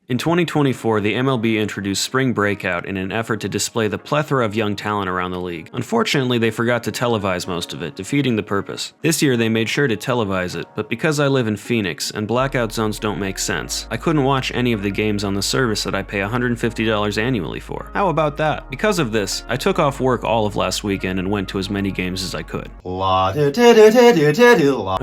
In 2024, the MLB introduced Spring Breakout in an effort to display the plethora of young talent around the league. Unfortunately, they forgot to televise most of it, defeating the purpose. This year, they made sure to televise it, but because I live in Phoenix and blackout zones don't make sense, I couldn't watch any of the games on the service that I pay $150 annually for. How about that? Because of this, I took off work all of last weekend and went to as many games as I could. My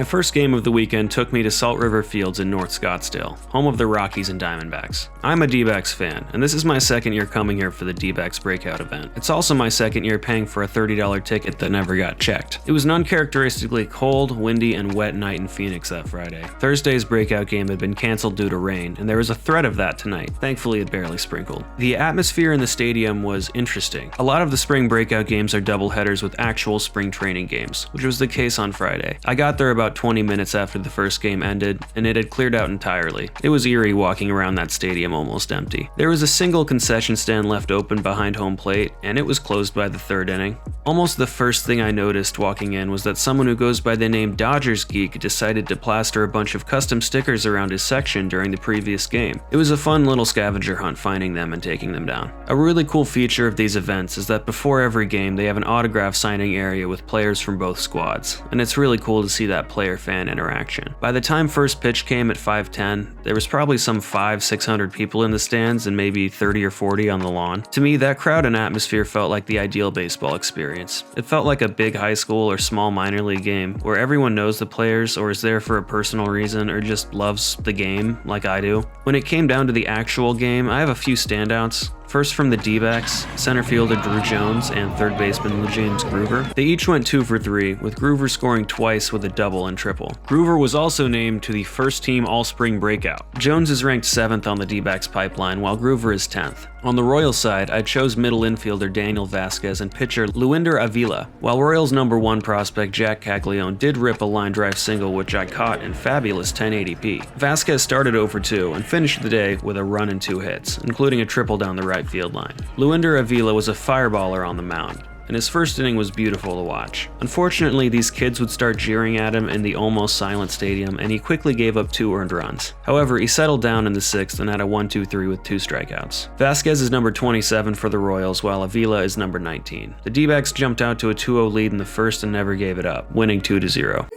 first game of the weekend took me to Salt River Fields in North Scottsdale, home of the Rockies and Diamondbacks. I'm a D-backs fan, and this is my second year coming here for the D-backs Breakout event. It's also my second year paying for a $30 ticket that never got checked. It was an uncharacteristically cold, windy, and wet night in Phoenix that Friday. Thursday's Breakout game had been canceled due to rain, and there was a threat of that tonight. Thankfully, it barely sprinkled. The atmosphere in the stadium was interesting. A lot of the spring Breakout games are doubleheaders with actual spring training games, which was the case on Friday. I got there about 20 minutes after the first game ended, and it had cleared out entirely. It was eerie walking around that stadium almost empty. There was a single concession stand left open behind home plate, and it was closed by the third inning. Almost the first thing I noticed walking in was that someone who goes by the name Dodgers Geek decided to plaster a bunch of custom stickers around his section during the previous game. It was a fun little scavenger hunt finding them and taking them down. A really cool feature of these events is that before every game they have an autograph signing area with players from both squads, and it's really cool to see that player-fan interaction. By the time first pitch came at 5:10, there was probably some 500-600 people in the stands and maybe 30 or 40 on the lawn. To me, that crowd and atmosphere felt like the ideal baseball experience. It felt like a big high school or small minor league game where everyone knows the players or is there for a personal reason or just loves the game like I do. When it came down to the actual game, I have a few standouts. First from the D-backs, center fielder Drew Jones and third baseman James Groover. They each went 2 for 3, with Groover scoring twice with a double and triple. Groover was also named to the first team All-Spring Breakout. Jones is ranked 7th on the D-backs pipeline, while Groover is 10th. On the Royals side, I chose middle infielder Daniel Vasquez and pitcher Luinder Avila, while Royals #1 prospect Jack Caglione did rip a line drive single which I caught in fabulous 1080p. Vasquez started 0 for 2 and finished the day with a run and 2 hits, including a triple down the right field line. Luinder Avila was a fireballer on the mound, and his first inning was beautiful to watch. Unfortunately, these kids would start jeering at him in the almost silent stadium, and he quickly gave up 2 earned runs. However, he settled down in the 6th and had a 1-2-3 with 2 strikeouts. Vasquez is number 27 for the Royals, while Avila is number 19. The D-backs jumped out to a 2-0 lead in the first and never gave it up, winning 2-0.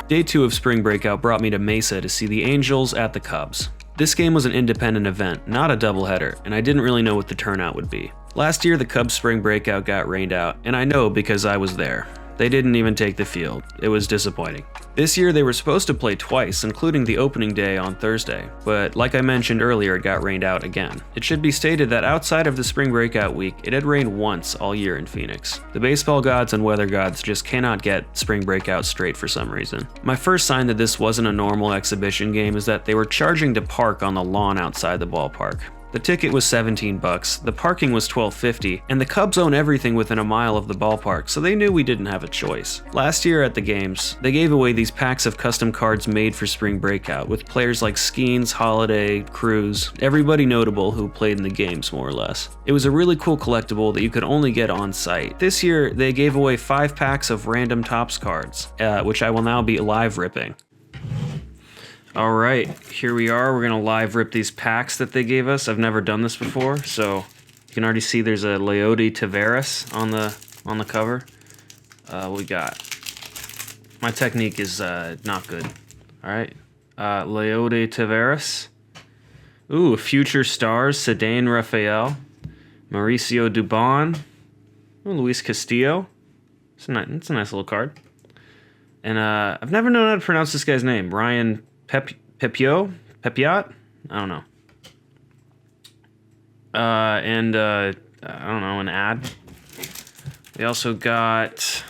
Day 2 of Spring Breakout brought me to Mesa to see the Angels at the Cubs. This game was an independent event, not a doubleheader, and I didn't really know what the turnout would be. Last year, the Cubs Spring Breakout got rained out, and I know because I was there. They didn't even take the field. It was disappointing. This year, they were supposed to play twice, including the opening day on Thursday, but like I mentioned earlier, it got rained out again. It should be stated that outside of the Spring Breakout week, it had rained once all year in Phoenix. The baseball gods and weather gods just cannot get Spring Breakout straight for some reason. My first sign that this wasn't a normal exhibition game is that they were charging to park on the lawn outside the ballpark. The ticket was $17, the parking was $12.50, and the Cubs own everything within a mile of the ballpark, so they knew we didn't have a choice. Last year at the games, they gave away these packs of custom cards made for Spring Breakout, with players like Skeens, Holiday, Cruz, everybody notable who played in the games more or less. It was a really cool collectible that you could only get on site. This year, they gave away 5 packs of random Topps cards, which I will now be live ripping. All right, here we are. We're gonna live rip these packs that they gave us. I've never done this before, so you can already see there's a Leody Taveras on the cover. We got. My technique is not good. All right, Leody Taveras. Ooh, Future Stars, Cedane Rafael, Mauricio Dubon, Luis Castillo. It's a nice little card. And I've never known how to pronounce this guy's name. Ryan Pepiot? I don't know. I don't know, an ad. We also got,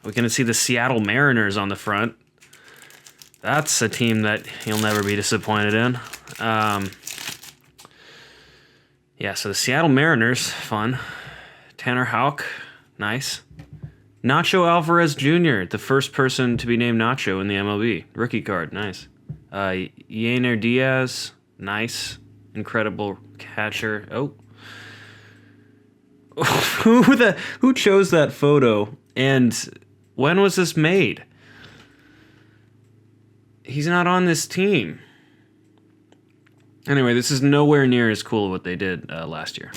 we're going to see the Seattle Mariners on the front. That's a team that you'll never be disappointed in. Yeah, so the Seattle Mariners, fun. Tanner Houck, nice. Nacho Alvarez Jr., the first person to be named Nacho in the MLB. Rookie card, nice. Yainer Diaz, nice. Incredible catcher. Oh. Who chose that photo? And when was this made? He's not on this team. Anyway, this is nowhere near as cool what they did last year.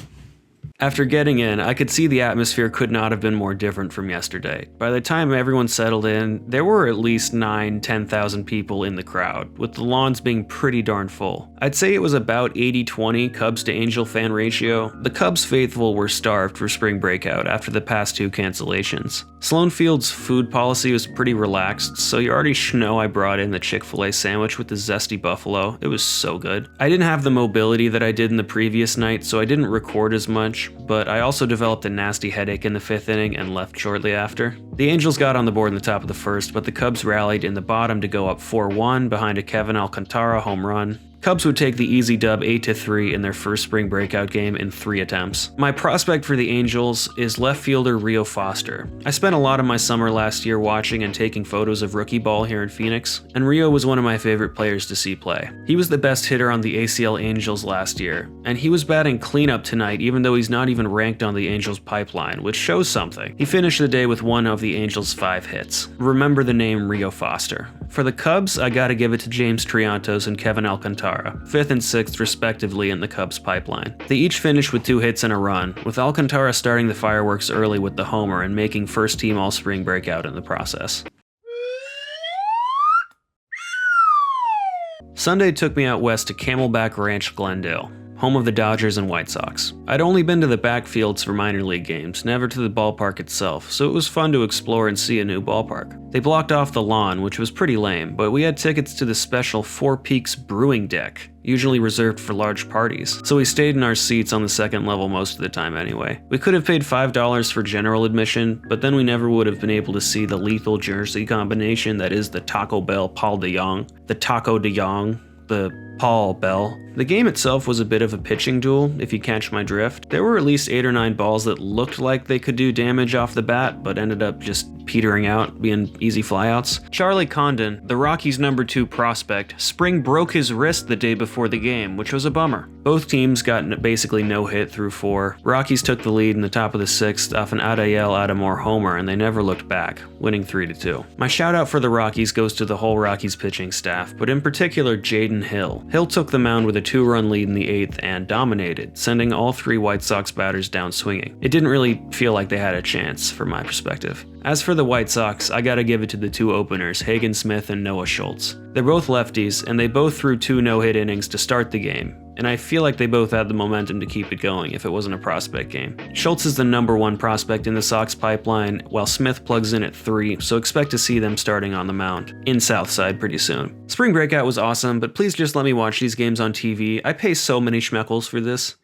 After getting in, I could see the atmosphere could not have been more different from yesterday. By the time everyone settled in, there were at least 10,000 people in the crowd, with the lawns being pretty darn full. I'd say it was about 80-20 Cubs to Angel fan ratio. The Cubs faithful were starved for spring breakout after the past 2 cancellations. Sloan Field's food policy was pretty relaxed, so you already know I brought in the Chick-fil-A sandwich with the zesty buffalo. It was so good. I didn't have the mobility that I did in the previous night, so I didn't record as much, but I also developed a nasty headache in the 5th inning and left shortly after. The Angels got on the board in the top of the 1st, but the Cubs rallied in the bottom to go up 4-1 behind a Kevin Alcantara home run. Cubs would take the easy dub 8-3 in their first spring breakout game in 3 attempts. My prospect for the Angels is left fielder Rio Foster. I spent a lot of my summer last year watching and taking photos of rookie ball here in Phoenix, and Rio was one of my favorite players to see play. He was the best hitter on the ACL Angels last year, and he was batting cleanup tonight even though he's not even ranked on the Angels pipeline, which shows something. He finished the day with one of the Angels' 5 hits. Remember the name Rio Foster. For the Cubs, I gotta give it to James Triantos and Kevin Alcantara, 5th and 6th respectively in the Cubs pipeline. They each finished with 2 hits and a run, with Alcantara starting the fireworks early with the homer and making first-team All-Spring breakout in the process. Sunday took me out west to Camelback Ranch, Glendale, home of the Dodgers and White Sox. I'd only been to the backfields for minor league games, never to the ballpark itself, so it was fun to explore and see a new ballpark. They blocked off the lawn, which was pretty lame, but we had tickets to the special Four Peaks Brewing Deck, usually reserved for large parties, so we stayed in our seats on the 2nd level most of the time anyway. We could have paid $5 for general admission, but then we never would have been able to see the lethal jersey combination that is the Taco Bell Paul DeJong, the Taco DeJong, the Paul Bell. The game itself was a bit of a pitching duel, if you catch my drift. There were at least 8 or 9 balls that looked like they could do damage off the bat, but ended up just petering out, being easy flyouts. Charlie Condon, the Rockies' #2 prospect, spring broke his wrist the day before the game, which was a bummer. Both teams got basically no hit through 4. Rockies took the lead in the top of the 6th off an Adael Adamor homer, and they never looked back, winning 3-2. My shout out for the Rockies goes to the whole Rockies pitching staff, but in particular Jaden Hill. Hill took the mound with a 2-run lead in the 8th and dominated, sending all 3 White Sox batters down swinging. It didn't really feel like they had a chance, from my perspective. As for the White Sox, I gotta give it to the 2 openers, Hagen Smith and Noah Schultz. They're both lefties, and they both threw 2 no-hit innings to start the game, and I feel like they both had the momentum to keep it going if it wasn't a prospect game. Schultz is the #1 prospect in the Sox pipeline, while Smith plugs in at 3, so expect to see them starting on the mound in Southside pretty soon. Spring breakout was awesome, but please just let me watch these games on TV. I pay so many schmeckles for this.